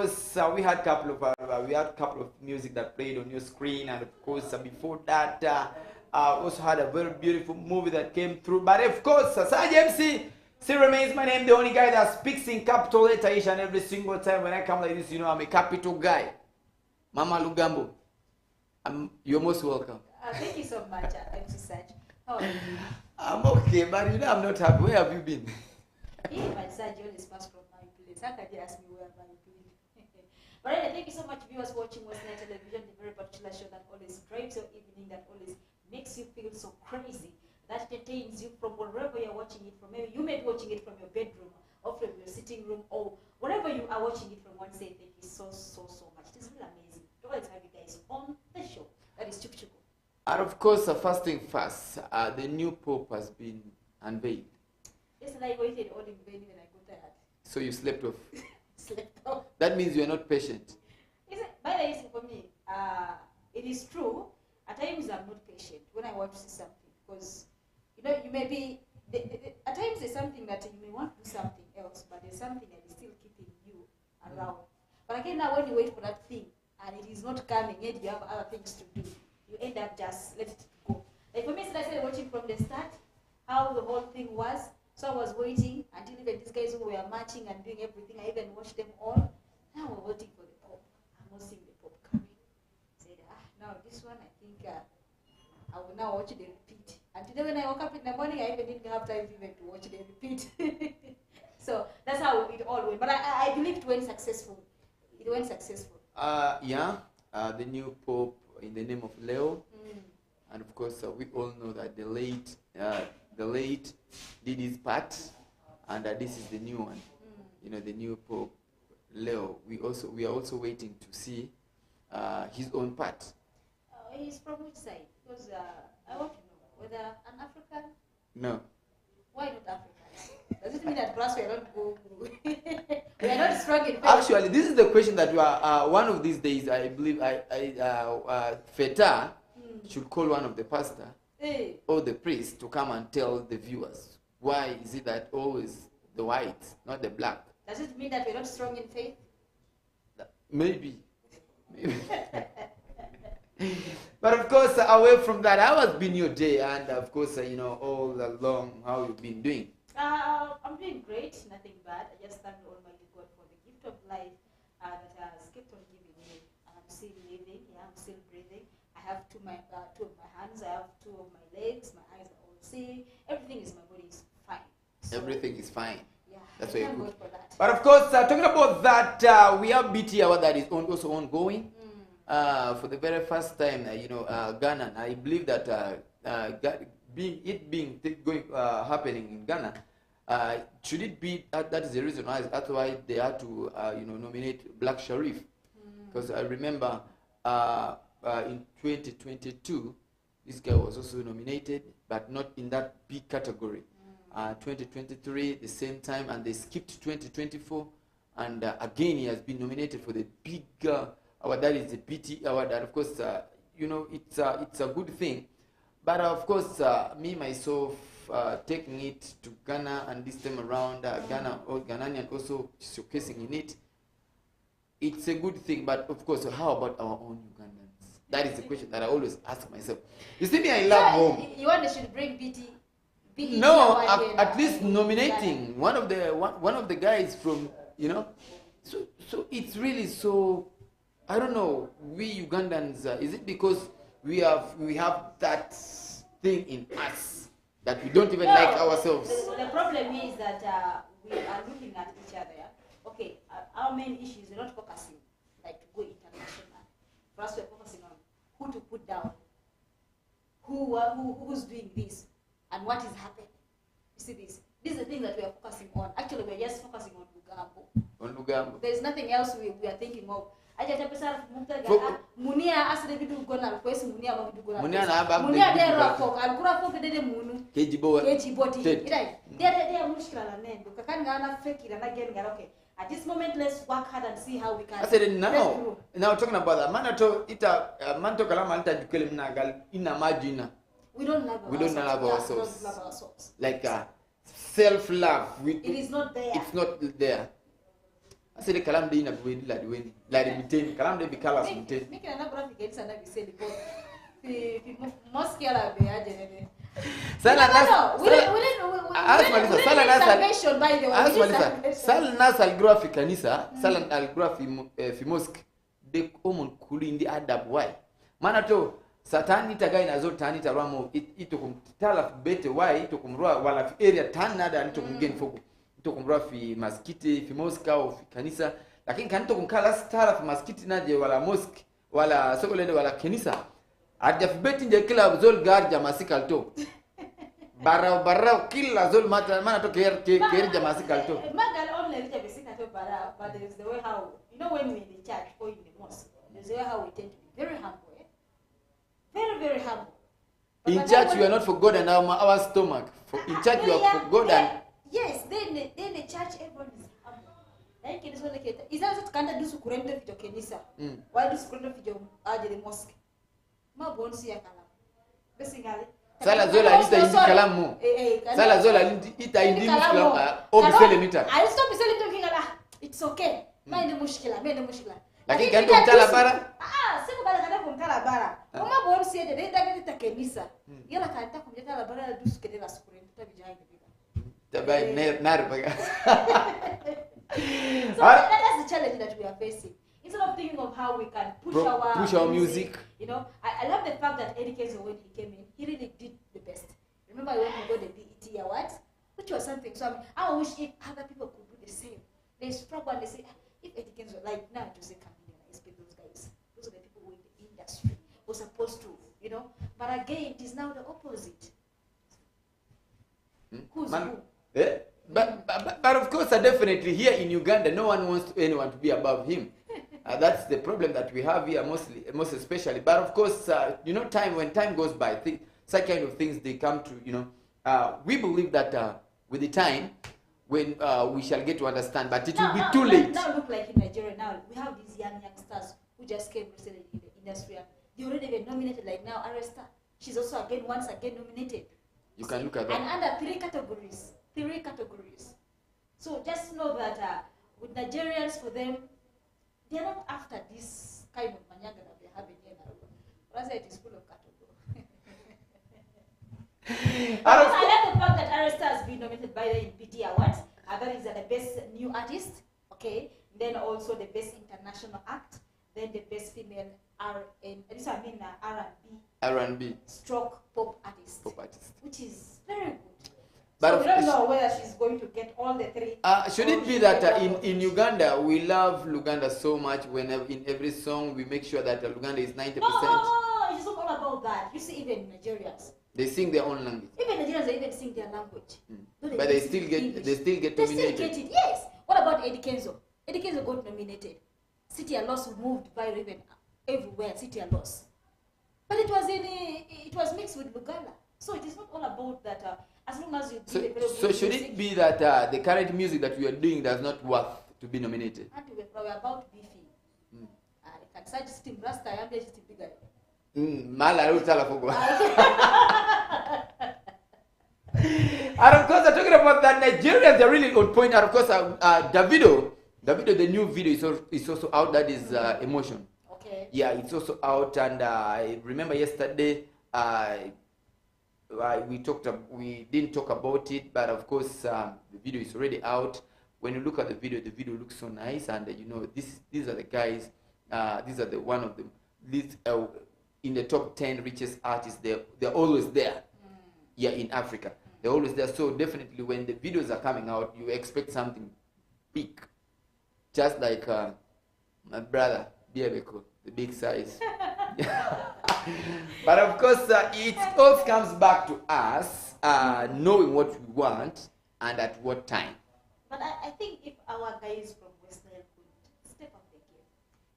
We had a couple of music that played on your screen, and of course before that also had a very beautiful movie that came through. But of course, Saj MC still remains my name, the only guy that speaks in capital letter each and every single time when I come like this. You know, I'm a capital guy. Mama Lugambo, you're most welcome. Thank you so much, MC Saj. How are you? I'm okay, but you know I'm not happy. Where have you been? Yeah, my Saj always passed from my place. How can you ask me where have I been? But anyway, thank you so much, viewers watching West Night Television, the very particular show that always drives your evening, that always makes you feel so crazy, that entertains you from wherever you're watching it from. Maybe you may be watching it from your bedroom, or from your sitting room, or wherever you are watching it from. One say thank you so much. It is really amazing to always have you guys on the show. That is CHUKU CHUKU. And of course, first thing first, the new Pope has been unveiled. Yes, and I waited all in vain when I got tired. So you slept off. Slept off. That means you are not patient. By the way, for me, it is true. At times I'm not patient when I want to see something, because you know you may be. At times there's something that you may want to do something else, but there's something that is still keeping you around. But again, now when you wait for that thing and it is not coming, and you have other things to do, you end up just let it go. Like for me, I started watching from the start how the whole thing was. So I was waiting until even these guys who were marching and doing everything, I even watched them all. Now we're waiting for the Pope. I'm not seeing the Pope coming. I said, now this one, I think I will now watch the repeat. And today when I woke up in the morning, I even didn't have time even to watch the repeat. So that's how it all went. But I believe it went successful. It went successful. The new Pope in the name of Leo. And of course, we all know that the late did his part, and this is the new one. You know, the new Pope Leo. We are also waiting to see his own part. He's from which side? Because I want to know whether an African. No. Why not African? Does it mean that perhaps we are not going? We are not strong in faith? Actually, this is the question that we are. One of these days, I believe, Feta should call one of the pastor or the priest to come and tell the viewers why is it that always the white, not the black. Does it mean that we're not strong in faith? Maybe. But of course, away from that, how has been your day? And of course, you know, all along, how you've been doing? I'm doing great, nothing bad. I just thank Almighty God for the gift of life that has kept on giving me. I'm still living, I'm still breathing. I have two of my hands, I have two of my legs, my eyes are all seeing. Everything is, my body is fine. So, everything is fine. Yeah, that's I very thank good. God for that. But of course, talking about that, we have BT that is also ongoing. For the very first time, Ghana. I believe that happening in Ghana, should it be that is the reason why? That's why they had to nominate Black Sharif, because I remember in 2022 this guy was also nominated, but not in that big category. 2023 the same time, and they skipped 2024, and again he has been nominated for the big award, that is the BT award. And of course, it's a good thing, but of course, me myself taking it to Ghana, and this time around Ghanaian also showcasing in it. It's a good thing, but of course, how about our own Ugandans? That is the question that I always ask myself. You see me, I love home. You want they should bring BT? No, at least nominating one of the guys from, so it's really so. I don't know. We Ugandans, is it because we have that thing in us that we don't even like ourselves? The problem is that we are looking at each other. Okay, our main issues, we're not focusing like to go international. For us, we're focusing on who to put down, who's doing this, and what is happening. You see this? This is the thing that we are focusing on. Actually, we're just focusing on Lugambo. On Lugambo. There's nothing else we are thinking of. Munia asre bidu gona request munia ma bidu gona. Munia de rapok alkura fok de munu. Kejiboti. They mushkila la nendo. Kakani ngana fake na again ngara okay. At this moment, let's work hard and see how we can. I said now talking about that. Manto kalama alta jukele mnagal ina majina. We don't love ourselves. Like self-love. It is not there. It's not there. I said the kalam de ina buwe la duweni la de miten kalam de be colors miten. Make an graphic it's ana be say the mosque ala be aje. Sala nas. Salvation by the way. Sala nas al graphic kanisa, sala al graphic fi mosque. De omon kulindi adab why? Mana to satani tagai na zo tani taramo ito kum tala bete why ito kumroa wala fi area tana da ito kumgen fogo. Ito kumroa fi maskiti fi mosque au fi kanisa. Lakini kanito kumkala stara fi maskiti naje wala mosque wala sokolende wala kanisa. Adja fi beti nje kila zol garja masikal to. Barau kila zol mana to ker jamasi kalto. Magal only little bit to barau, but there's the way how when we're in the church or in the mosque, there's the way how we tend to be very humble, very very humble. But in church we are not for God and our stomach. In church we are for God and yes. Then the church everyone is humble. Like it is one like is that what kanda do sukurende vito kenisa? Why do sukurende vito aje the mosque? Ma bonsi ya kala. Basically. Sala zola ita indi kalamu. Sala zola ita indi kalamu. Obisele mita. I stop bisele mita kingala. It's okay. Maende mushkila. Lakini kanto mtala bara? Siku bala kana kumtala bara. Uma bonsi ede de daga ita kenisa. Yala kanta kumtala bara dusu kedela sukure mta bijai biba. Tabai nar baga. So that's the challenge that we are facing. Instead of thinking of how we can push our music. I love the fact that Eddie Kenzo, when he came in, he really did the best. Remember when we got the BET Awards, which was something. So I wish if other people could do the same. They struggle and they say, if Eddie Kenzo, like now, Jose Camilla, those guys, those are the people who in the industry were supposed to, But again, it is now the opposite. Who's who? Eh? But of course, definitely here in Uganda, no one wants anyone to be above him. That's the problem that we have here, most especially. But of course, when time goes by, such kind of things they come to. We believe that with the time, when we shall get to understand, but it will be too late. Now look like in Nigeria now, we have these youngsters who just came recently in the industry. And they already been nominated. Like now, Aresta, she's also once again nominated. You can look at that. And under three categories. So just know that with Nigerians, for them, they are not after this kind of manyanga that they have in here now. Rather, it is full of category. I like the fact that Aresta has been nominated by the BT Awards. That is the best new artist, okay. Then also the best international act. Then the best female R&B stroke pop artist. Which is very good. But so we don't know whether she's going to get all the three. Should it be that in Uganda, we love Luganda so much, whenever in every song we make sure that Luganda is 90%? No, it's not all about that. You see, even Nigerians. They sing their own language. Even Nigerians, they even sing their language. But they still get nominated. They still get it, yes. What about Eddie Kenzo? Eddie Kenzo got nominated. City and Loss moved by even everywhere, City and Loss. But it was mixed with Luganda. So it is not all about that. As long as you do so should it be that the current music that we are doing does not worth to be nominated? And we're about beefing. Can such steam rasta, I am just bigger. Mala utala fogo. And of course, talking about that, Nigerians are really on point. And of course, Davido, the new video is also out. That is Emotion. Okay. Yeah, it's also out. And I remember yesterday, we didn't talk about it, but of course the video is already out. When you look at the video looks so nice, and these are the guys, these are the one of them, in the top 10 richest artists. They're always there. Yeah, in Africa, they're always there. So definitely when the videos are coming out, you expect something big, just like my brother Diabeko, the big size. But of course, it all comes back to us knowing what we want and at what time. But I think if our guys from West Nile could step up the game,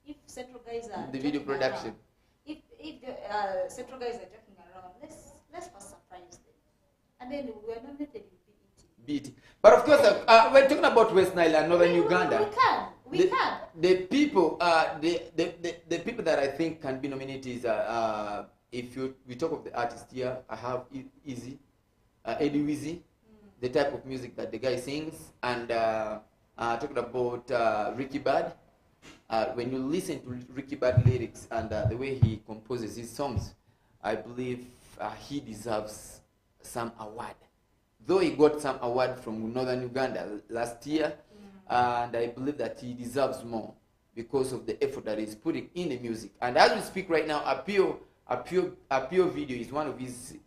if Central guys are the video production, around, if the Central guys are joking around, let's first surprise them, and then we are nominated in BET. But of course, we're talking about West Nile and Northern Uganda. We can. The people, the people that I think can be nominated is, if we talk of the artist here, I have Eddie Wizzy, the type of music that the guy sings, and talking about Ricky Bad. When you listen to Ricky Bad lyrics and the way he composes his songs, I believe he deserves some award. Though he got some award from Northern Uganda last year, and I believe that he deserves more because of the effort that he's putting in the music. And as we speak right now, Apio video is one of his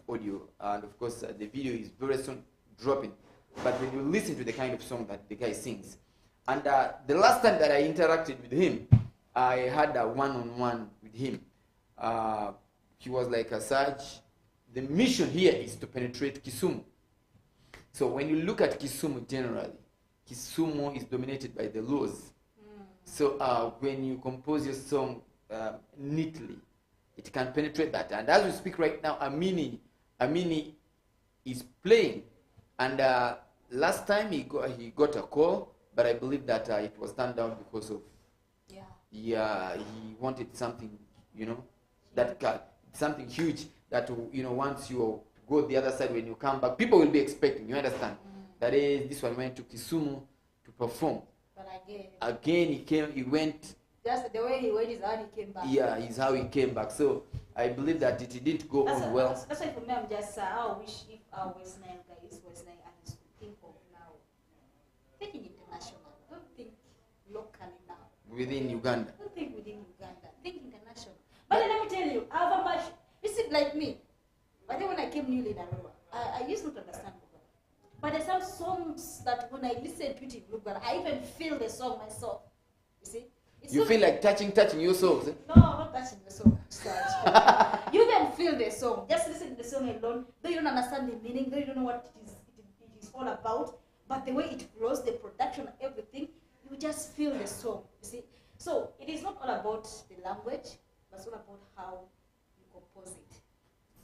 audio, and of course the video is very soon dropping. But when you listen to the kind of song that the guy sings, and the last time that I interacted with him, I had a one-on-one with him. He was like, Saj, the mission here is to penetrate Kisumu. So when you look at Kisumu generally, Kisumu is dominated by the Luos. So when you compose your song neatly, it can penetrate that. And as we speak right now, Amini is playing. And last time he got a call, but I believe that it was turned down because of he wanted something, something huge that once you go the other side, when you come back, people will be expecting. You understand? That is, this one went to Kisumu to perform. But again he went. Just the way he went is how he came back. Yeah, is how he came back. So I believe that it didn't go on well. That's why for me, I'm just I wish if our West Nile guys, West Nile artists could think of now thinking international. Don't think locally now. Within Uganda. Don't think within Uganda. Think international. But then let me tell you, I have a much. You see, like me. But then when I came newly in Aruba, I used not to understand Luganda. But there's some songs that when I listen to it in Luganda, I even feel the song myself. You see? You feel like touching your songs? Eh? No, not touching the song. You then feel the song. Just listen to the song alone. Though you don't understand the meaning, though you don't know what it is all about, but the way it flows, the production, everything, you just feel the song. You see? So it is not all about the language, but it's all about how you compose it.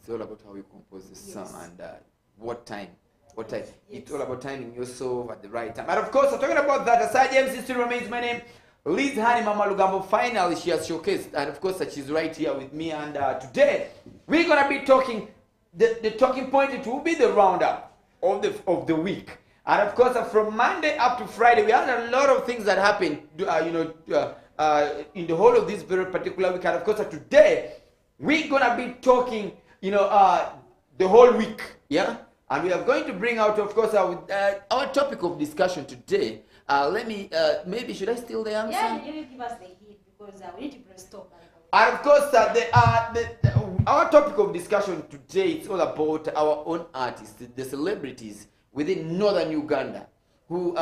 It's all about how you compose the song and what time. What time? Yes. It's all about timing yourself at the right time. And of course, talking about that, aside MC still remains my name. Liz Hani Mama Lugambo, finally she has showcased, and of course she's right here with me. And today we're gonna be talking. The talking point, it will be the roundup of the week. And of course, from Monday up to Friday, we had a lot of things that happened. In the whole of this very particular week. And of course, today we're gonna be talking. The whole week. Yeah. And we are going to bring out, of course, our topic of discussion today. Let me, maybe, should I steal the answer? Yeah, you give us the hint because we need to brainstorm. And of course, our topic of discussion today is all about our own artists, the celebrities within Northern Uganda, who,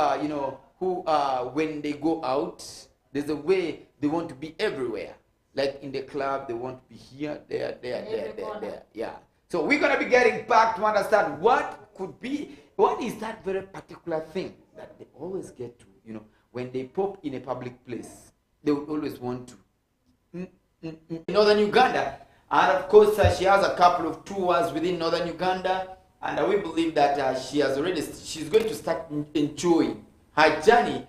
when they go out, there's a way they want to be everywhere. Like in the club, they want to be here, there. Yeah. So we're going to be getting back to understand what is that very particular thing that they always get to, when they pop in a public place, they would always want to. Northern Uganda, and of course she has a couple of tours within Northern Uganda, and we believe that she's going to start enjoying her journey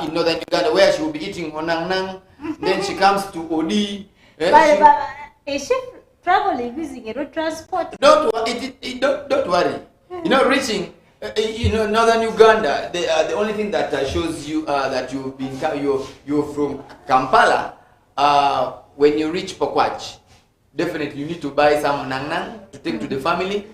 in Northern Uganda, where she will be eating onang, then she comes to Odi. Is she traveling using a road transport? Don't worry. Reaching Northern Uganda, the only thing that shows you that you're from Kampala, when you reach Pokwach, definitely you need to buy some nang to take to the family.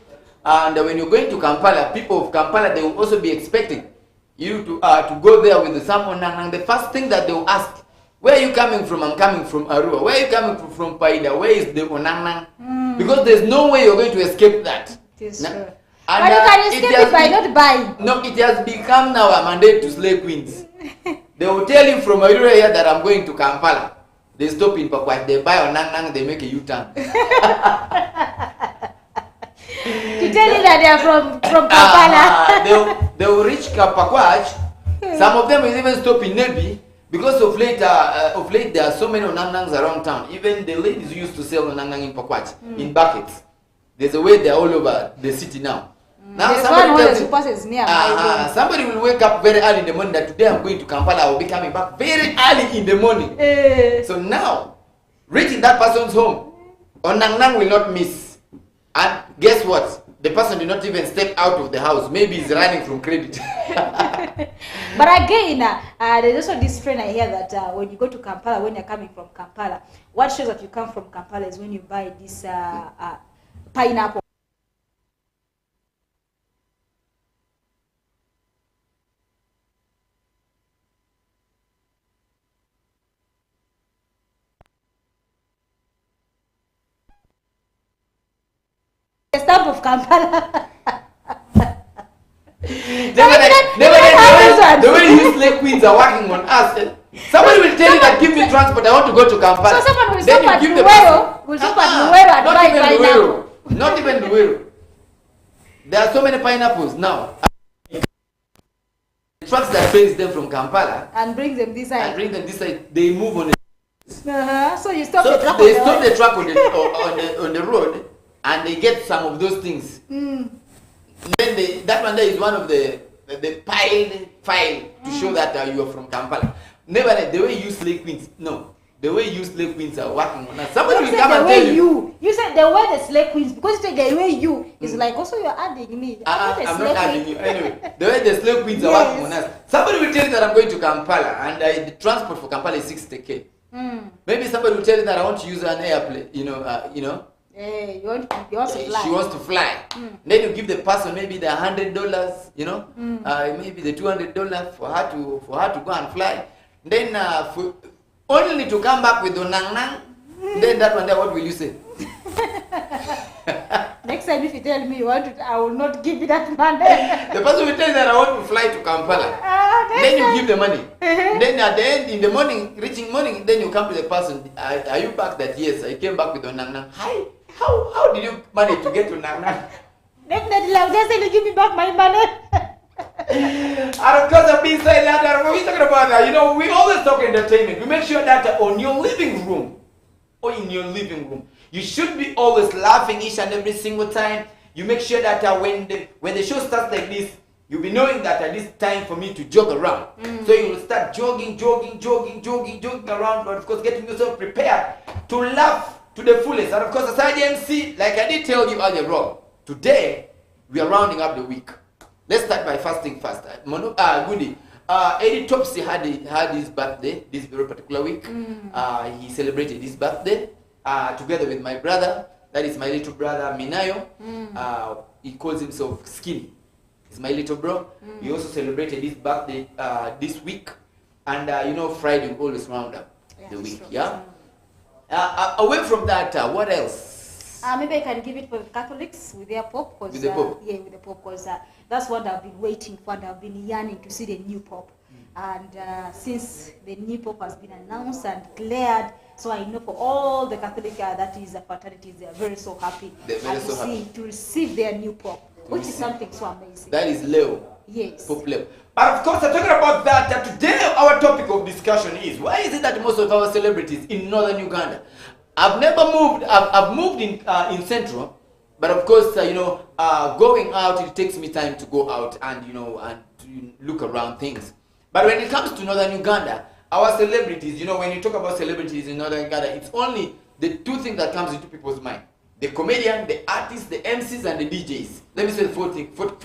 And when you're going to Kampala, people of Kampala, they will also be expecting you to go there with some nang. The first thing that they will ask, where are you coming from? I'm coming from Arua. Where are you coming from Paida? Where is the onang? Because there's no way you're going to escape that. It is true. And, but you can escape it by not buying. No, it has become now a mandate to slay queens. They will tell you from Arua here that I'm going to Kampala. They stop in Pakwat, they buy onang, they make a U-turn. To tell you that they are from Kampala. They will reach Pakwach. Some of them will even stop in Nebi. Because of late there are so many onangs around town. Even the ladies who used to sell onang in Pakwach, in buckets. There's a way they're all over the city now. Now somebody will wake up very early in the morning that today I'm going to Kampala, I will be coming back very early in the morning. So now, reaching that person's home, onang will not miss. And guess what? The person did not even step out of the house. Maybe he's running from credit. But again, there's also this trend I hear that when you go to Kampala, when you're coming from Kampala, what shows that you come from Kampala is when you buy this pineapple. The stamp of Kampala. The way you slave queens are working on us. Somebody will tell you that give me transport, I want to go to Kampala. So someone will then stop at you give Luwero, will stop at Luwero and buy pineapple. Not even Luwero. There are so many pineapples now. Trucks that brings them from Kampala and brings them this side. They move on the So you stop the truck. They stop the truck on the road and they get some of those things. Then that one there is one of the file to show that you are from Kampala. Never the way you slave queens. No. The way you slave queens are working on us. Somebody will come and tell you. You said the way the slave queens, because you say the way you is like also you're adding me. I'm not adding you. Anyway, the way the slave queens are working on us. Somebody will tell you that I'm going to Kampala and the transport for Kampala is 60K. Maybe somebody will tell you that I want to use an airplane. Hey, you want to fly. She wants to fly. Then you give the person maybe the $100, maybe the $200 for her to go and fly. Then only to come back with the nang. Then that one there, what will you say? Next time if you tell me you want to, I will not give you that money. The person will tell you that I want to fly to Kampala. Then you give the money. Then at the end, in the morning, reaching morning, then you come to the person. Are you back? That yes, I came back with the nang. Hi. How did you manage to get to Nang? Definitely, I'll just say to give me back my money. And of course, I've been saying that, what are we talking about that? We always talk entertainment. We make sure that on your living room, or in your living room, you should be always laughing each and every single time. You make sure that when the show starts like this, you'll be knowing that it's time for me to jog around. So you will start jogging around, but of course, getting yourself prepared to laugh to the fullest. And of course, as IDMC, like I did tell you earlier on, today we are rounding up the week. Let's start by fasting fast. Goody. Eddie Topsy had his birthday this very particular week. He celebrated his birthday together with my brother. That is my little brother Minayo. He calls himself Skinny. He's my little bro. He also celebrated his birthday this week. And Friday we always round up the week. Yeah. Away from that, what else? Maybe I can give it for the Catholics with their Pope. With the Pope? Yeah, with the Pope, because that's what I've been waiting for, and I've been yearning to see the new Pope. And since the new Pope has been announced and declared, so I know for all the Catholic that is fraternities, they are very so happy to receive their new Pope, which is something so amazing. That is Leo. Yes. Pope Leo. But of course, I'm talking about that. Today, our topic of discussion is, why is it that most of our celebrities in northern Uganda, I've moved in Central, but of course, going out, it takes me time to go out and and to look around things. But when it comes to northern Uganda, our celebrities, when you talk about celebrities in northern Uganda, it's only the two things that comes into people's mind: the comedian, the artists, the MCs, and the DJs. Let me say four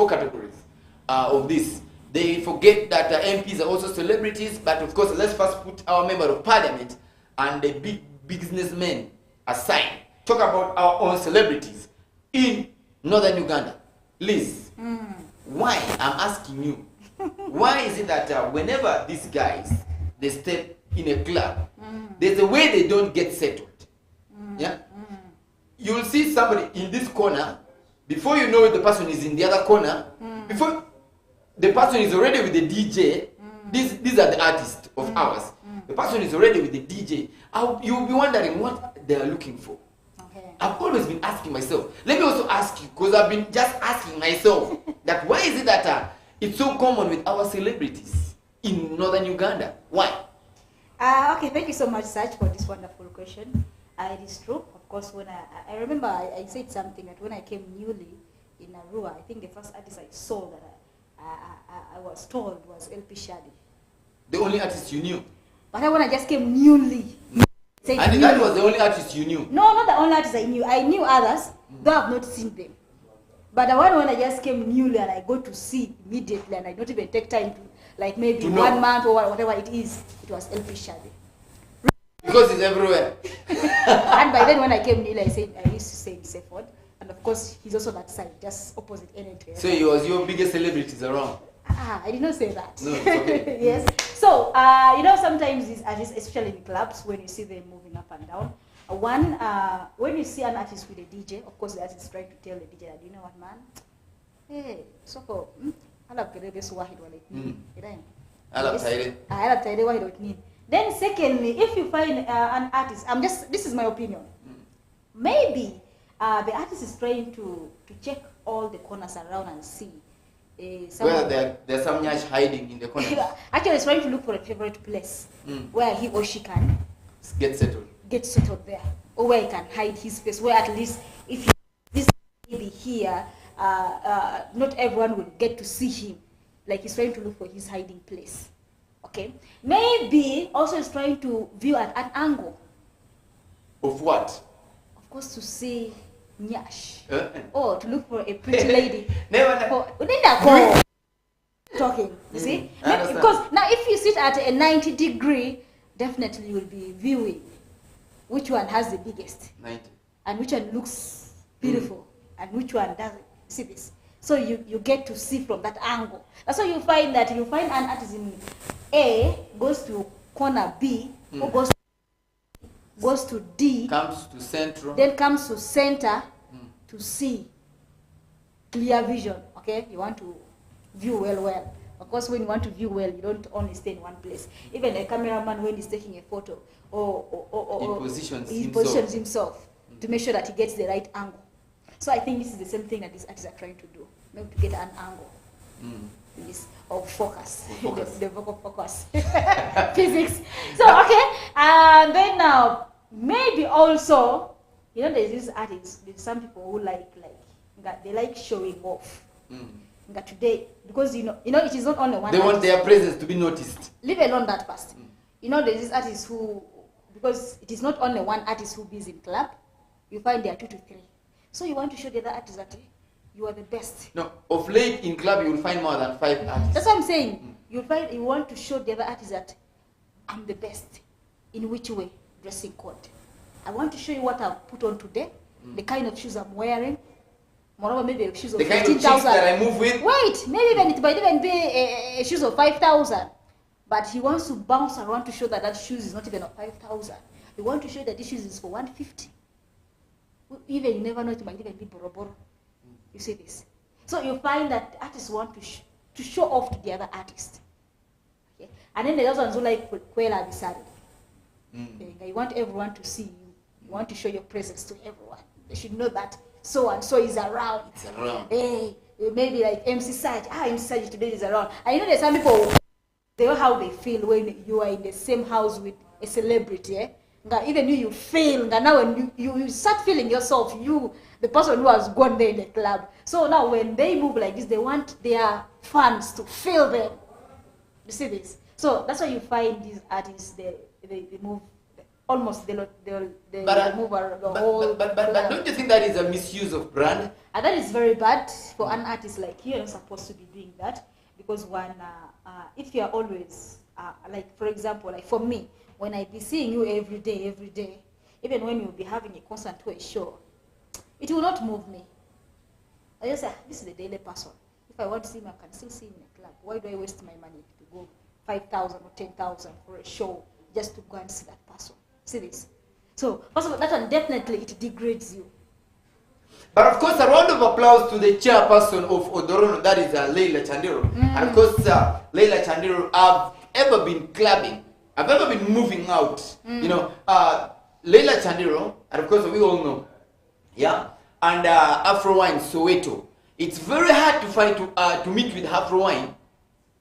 categories of this. They forget that MPs are also celebrities, but of course, let's first put our member of parliament and the big businessmen aside. Talk about our own celebrities in northern Uganda. Liz, why? I'm asking you. Why is it that whenever these guys, they step in a club, there's a way they don't get settled? Yeah? You'll see somebody in this corner, before you know it, the person is in the other corner, before the person is already with the DJ. These are the artists of ours. The person is already with the DJ. You'll be wondering what they are looking for. Okay. I've always been asking myself. Let me also ask you, because I've been just asking myself that why is it that it's so common with our celebrities in northern Uganda? Why? Okay, thank you so much, Sach, for this wonderful question. It is true. Of course, when I remember I said something that when I came newly in Arua, I think the first artist I saw that I was told was LP Shadi. The only artist you knew? But when I just came newly. And that was the only artist you knew? No, not the only artist I knew. I knew others, though I've not seen them. But the one when I just came newly and I go to see immediately and I don't even take time to, like maybe 1 month or whatever it is, it was LP Shadi. Because it's everywhere. And by then when I came newly, I used to say in Seford. And of course, he's also that side, just opposite NNT. So he was your biggest celebrities around? I did not say that. No, it's okay. Yes. So, sometimes these artists, especially in clubs, when you see them moving up and down, when you see an artist with a DJ, of course the artist is trying to tell the DJ that, you know what, man? Hey, so I love this wahid wahid. Then secondly, if you find an artist, this is my opinion. Maybe the artist is trying to check all the corners around and see. Well, there's some nyash hiding in the corners. Actually, he's trying to look for a favorite place where he or she can get settled there, or where he can hide his face. Where at least if this baby here, not everyone will get to see him. Like he's trying to look for his hiding place. Okay, maybe also he's trying to view at an angle. Of what? Of course, to see nyash. Or to look for a pretty lady. Talking, you see? Because now if you sit at a 90-degree, definitely you will be viewing which one has the biggest. 90. And which one looks beautiful. And which one doesn't. See this? So you get to see from that angle. That's why you find an artist in A goes to corner B, or goes to D, comes to central, then comes to center to see clear vision. Okay, you want to view well. Of course, when you want to view well, you don't only stay in one place. Even a cameraman, when he's taking a photo, or he positions himself to make sure that he gets the right angle. So I think this is the same thing that these artists are trying to do, maybe to get an angle. This of focus. The vocal focus. Physics. So okay, and then now maybe also, there's these artists, there's some people who they like showing off. Today, because it is not only one. They want their presence to be noticed. Leave alone that first. There's these artists who, because it is not only one artist who is in club, you find there are 2 to 3. So you want to show the other artists that you are the best. No, of late in club you will find more than 5 artists. That's what I'm saying. You want to show the other artists that I'm the best. In which way? Dressing code. I want to show you what I've put on today, the kind of shoes I'm wearing. Moreover, maybe shoes of 15,000. The kind of chicks that I move with. Wait, maybe it might even be a shoes of 5,000. But he wants to bounce around to show that shoes is not even of 5,000. He wants to show that this shoes is for 150. Even you never know, it might even be boroboro. You see this? So you find that artists want to show off to the other artist. Okay? And then there's ones who like Kwela Bisari. You want everyone to see you. You want to show your presence to everyone. They should know that so and so is around. It's around. Hey, maybe like MC Saj. MC Saj today is around. And there's some people, they know how they feel when you are in the same house with a celebrity. Even you feel, now when you start feeling yourself, the person who has gone there in the club. So now when they move like this, they want their fans to feel them. You see this? So that's why you find these artists, they move almost, they move the whole But don't you think that is a misuse of brand? And that is very bad for an artist like you. You're not supposed to be doing that, because if you are always, like for example, like for me, when I be seeing you every day, even when you'll be having a concert to a show, it will not move me. I just say, this is the daily person. If I want to see him, I can still see him in a club. Why do I waste my money to go 5,000 or 10,000 for a show just to go and see that person? See this? So, first of all, that one definitely, it degrades you. But of course, a round of applause to the chairperson of Odorono, that is Leila Chandiro. And of course, Leila Chandiro, I've ever been clubbing. I've ever been moving out. Leila Chandiro, and of course we all know, and Afro Wine Soweto. It's very hard to meet with Afro Wine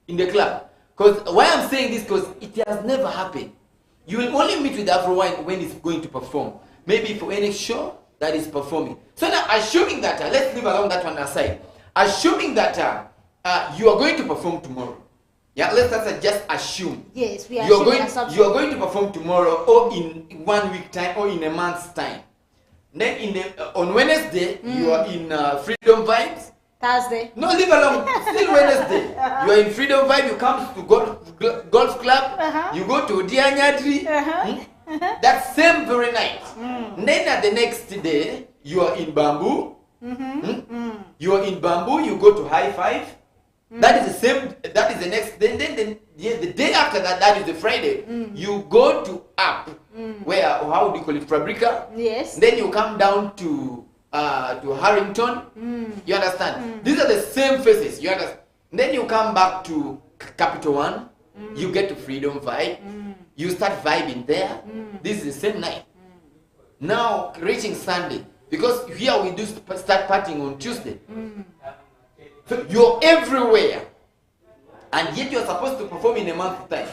in the club. Because why I'm saying this, because it has never happened. You will only meet with Afro Wine when it's going to perform. Maybe for any show that is performing. So now, assuming that, let's leave along that one aside. Assuming that you are going to perform tomorrow. Yeah, let's just assume. Yes, we are you are going to perform tomorrow, or in 1 week time, or in a month's time. Then on Wednesday, you are in Freedom Vibes. Thursday. No, leave alone. Still Wednesday. You are in Freedom Vibe. You come to golf club. You go to Dianyatri. That same very night. Then at the next day, you are in Bamboo. You are in Bamboo. You go to High Five. That is the same. That is the next. Then the day after that, that is the Friday. You go to Up. Where, how do you call it, Fabrica? Yes. Then you come down to Harrington. You understand? These are the same faces. You understand? Then you come back to Capital One. You get to Freedom Vibe. You start vibing there. This is the same night. Now reaching Sunday, because here we do start partying on Tuesday. So you're everywhere, and yet you're supposed to perform in a month's time.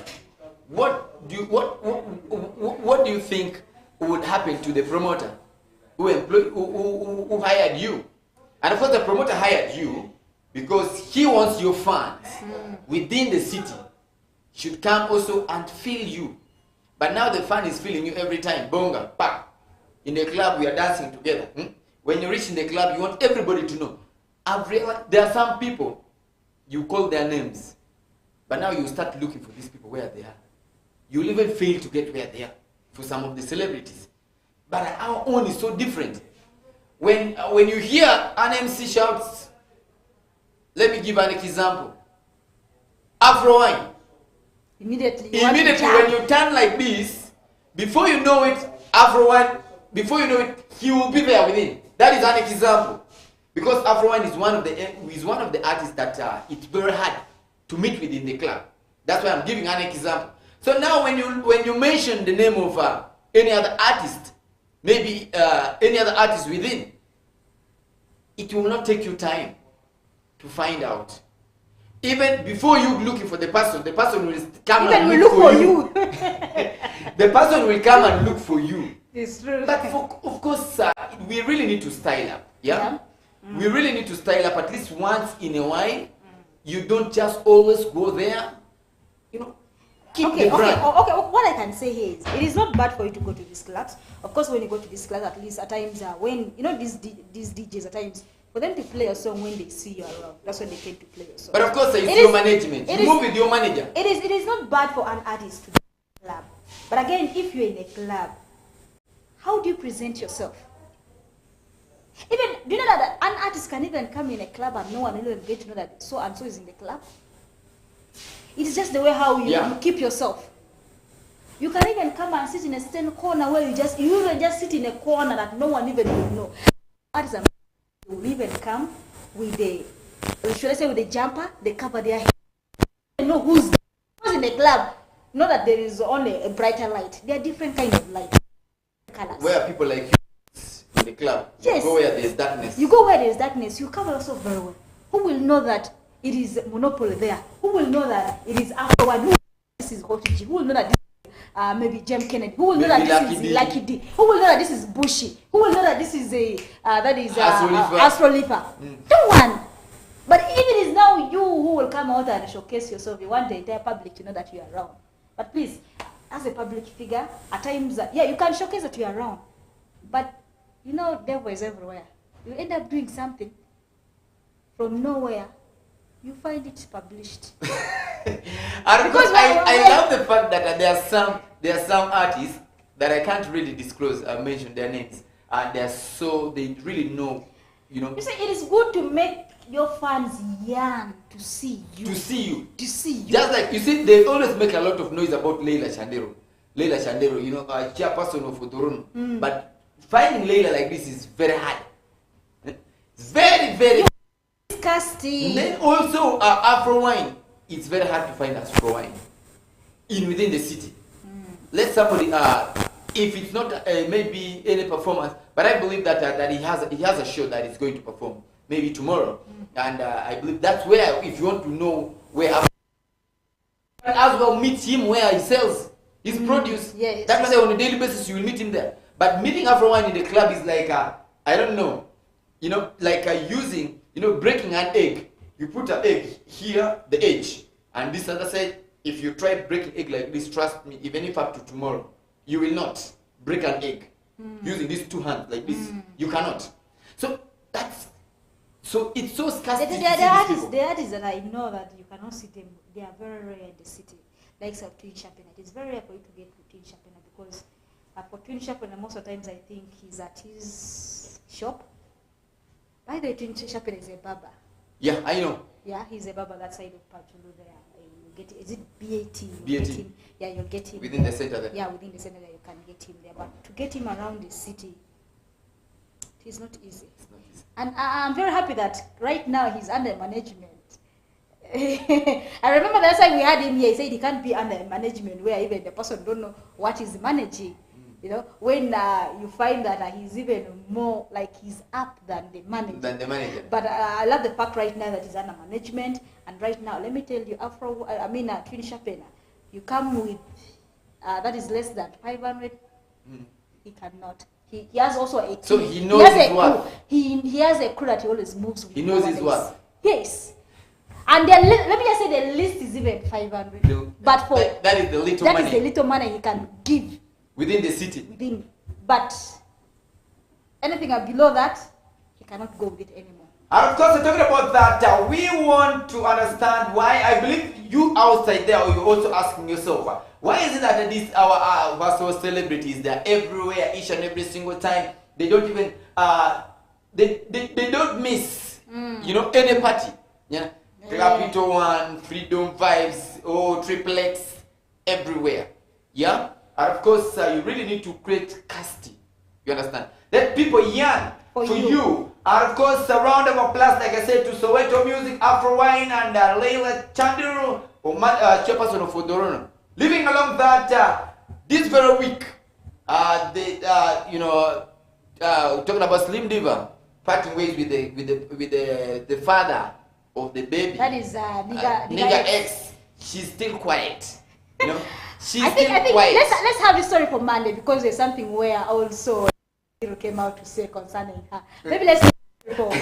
What do you think would happen to the promoter who hired you? And of course, the promoter hired you because he wants your fans within the city should come also and feel you. But now the fan is feeling you every time. Bonga, pack. In the club, we are dancing together. When you reach in the club, you want everybody to know. I've realized there are some people, you call their names, but now you start looking for these people where they are. You will even fail to get where they are for some of the celebrities. But our own is so different. When you hear an MC shouts, let me give an example. Afro wine. Immediately when you turn like this, before you know it, Afro wine, before you know it, he will be there within. That is an example. Because Afro wine is one of the artists that it's very hard to meet within the club. That's why I'm giving an example. So now when you mention the name of any other artist, maybe any other artist within, it will not take you time to find out. Even before you looking for the person will come and look for you. The person will come and look for you. It's true. But of course, we really need to style up. Yeah? We really need to style up at least once in a while. You don't just always go there. You know, keep the brand. Okay. What I can say here is, it is not bad for you to go to these clubs. Of course, when you go to these clubs, at least at times, when you know these DJs, at times for them to play a song when they see you around, that's when they tend to play a song. But of course, it's your management. You move with your manager. It is not bad for an artist to be in a club. But again, if you're in a club, how do you present yourself? Even, do you know that an artist can even come in a club and no one will even get to know that so and so is in the club? It is just the way how you keep yourself. You can even come and sit in a stand corner where you even just sit in a corner that no one even will know. Artists will even come with should I say with the jumper, they cover their head. They know who's in the club. Not that there is only a brighter light. There are different kinds of light colors. Where people like you in the club, yes. You go where there is darkness. You go where there is darkness. You cover yourself very well. Who will know that it is Monopoly there? Who will know that it is Afro One? Who will know this is Hotigi? Who will know that this is maybe Jem Kennedy? Who will know that this is Lucky D? Who will know that this is Bushy? Who will know that this is Astro Lipa? No one. But if it is now you who will come out and showcase yourself, you want the entire public to know that you are around. But please, as a public figure, at times, you can showcase that you are around. But you know, devil is everywhere. You end up doing something from nowhere. You find it published. Because I love the fact that there are some artists that I can't really disclose. I mention their names, and they really know, you know. You see, it is good to make your fans yearn to see you. To see you. Just like you see, they always make a lot of noise about Leila Chandero. You know, a chairperson of Uturun. But finding Leila like this is very hard. It's very, very disgusting. Then also Afro wine. It's very hard to find Afro wine within the city. Let somebody if it's not maybe any performance, but I believe that he has a show that he's going to perform maybe tomorrow, and I believe that's where, if you want to know where Afro, as well meet him where he sells his produce. Yes. That's why on a daily basis you will meet him there. But meeting Afro wine in the club is like I don't know, you know, like using, you know, breaking an egg. You put an egg here, the edge, and this other side. If you try breaking egg like this, trust me, even if up to tomorrow, you will not break an egg. using these two hands like this. You cannot. So it's so scarce. The artists that I know that you cannot see them, they are very rare in the city. Like Twin Chapena. It is very rare for you to get to Twin Chapena because for Twin Chapena, most of the times I think he's at his shop. By the way, Twin Chapena is a barber. Yeah, I know. Yeah, he's a barber that side of Pachulu there. You get, is it BAT? BAT. Yeah, you'll get him within the center there. Yeah, within the center there you can get him there. But to get him around the city, it is not easy. It's not easy. And I'm very happy that right now he's under management. I remember last time we had him here, he said he can't be under management where even the person don't know what he's managing. You know, when you find that he's even more like he's up than the manager. But I love the fact right now that he's under management. And right now, let me tell you, Twin Chapena, you come with that is less than 500. He cannot. He has also a team. So he knows his worth. He has a crew that he always moves with. He knows his worth. Yes. And let me just say the list is even 500. But for that is the little money. That is the little money he can give. Within the city. But anything below that, he cannot go with it anymore. And of course, talking about that, we want to understand why. I believe you outside there, you're also asking yourself, why is it that these our virtual celebrities, they're everywhere, each and every single time? They don't even they don't miss, any party. Yeah. Capital One, Freedom Vibes, Triple X, everywhere. Yeah. And of course, you really need to create casting. You understand? Let people yearn for you. And of course, a round of applause, like I said, to Soweto Music, Afro Wine, and Leila Chandiru, chairperson of Odorono. Living along that, this very week, talking about Slim Diva, parting ways with the father of the baby. That is Nigga X. She's still quiet. I think let's have a story for Monday because there's something where also came out to say concerning her. Maybe let's for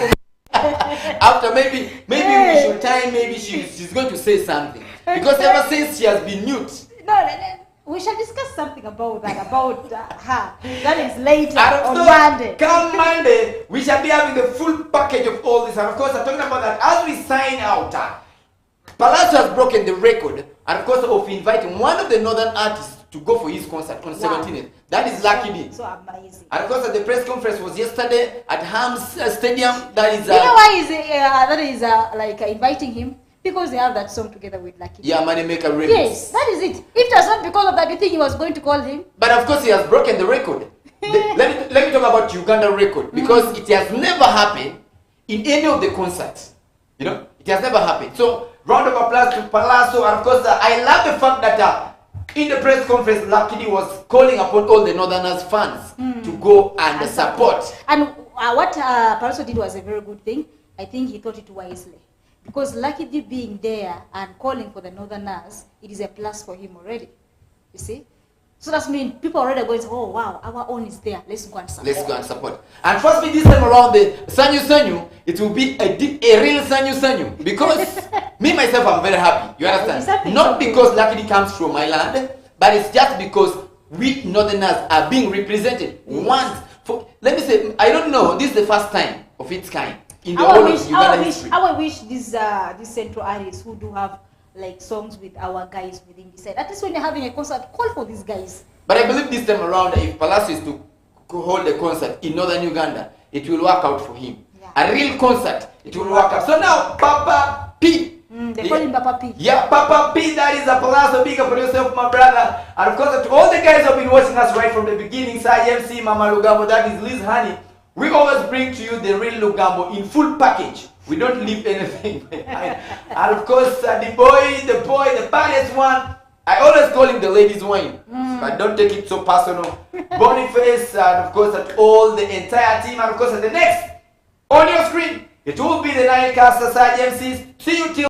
after maybe we should time. Maybe she's going to say something because ever since she has been mute. No, we shall discuss something about that her. That is later on Monday. Come Monday, we shall be having the full package of all this, and of course, I'm talking about that as we sign out. Palazzo has broken the record, and of course, of inviting one of the northern artists to go for his concert on 17th. That is Lucky D. So amazing. And of course, the press conference was yesterday at Hams Stadium. That is. You know why is inviting him? Because they have that song together with Lucky D. Yeah, Moneymaker remix. Yes, that is it. If it was not because of that, you think he was going to call him? But of course, he has broken the record. Let me talk about Uganda record because it has never happened in any of the concerts. It has never happened. So. Round of applause to Palazzo, and of course, I love the fact that in the press conference, Lucky D was calling upon all the Northerners fans to go and support. And what Palazzo did was a very good thing. I think he thought it wisely. Because Lucky D being there and calling for the Northerners, it is a plus for him already. You see? So that means people already are going to say, oh wow, our own is there. Let's go and support. And trust me, this time around the Sanyu, it will be a real Sanyu because me myself, I'm very happy. You understand? Not because Lucky D comes from my land, but it's just because we Northerners are being represented once. Let me say, I don't know. This is the first time of its kind in the whole of Uganda history. I wish these central areas who do have like songs with our guys within the set. At least when you're having a concert, call for these guys. But I believe this time around, if Palazzo is to hold a concert in northern Uganda, it will work out for him. Yeah. A real concert, it will work out. So now, Papa P. They call him Papa P. Yeah, Papa P, that is a Palazzo, big up for yourself, my brother. And of course, to all the guys who have been watching us right from the beginning, Saj MC, Mama Lugambo, that is Liz Honey. We always bring to you the real Lugambo in full package. We don't leave anything behind. And of course, the baddest one, I always call him the ladies' wine. But don't take it so personal. Boniface, and of course, all the entire team. And of course, at the next, on your screen, it will be the Nine Caster Saj MCs. See you till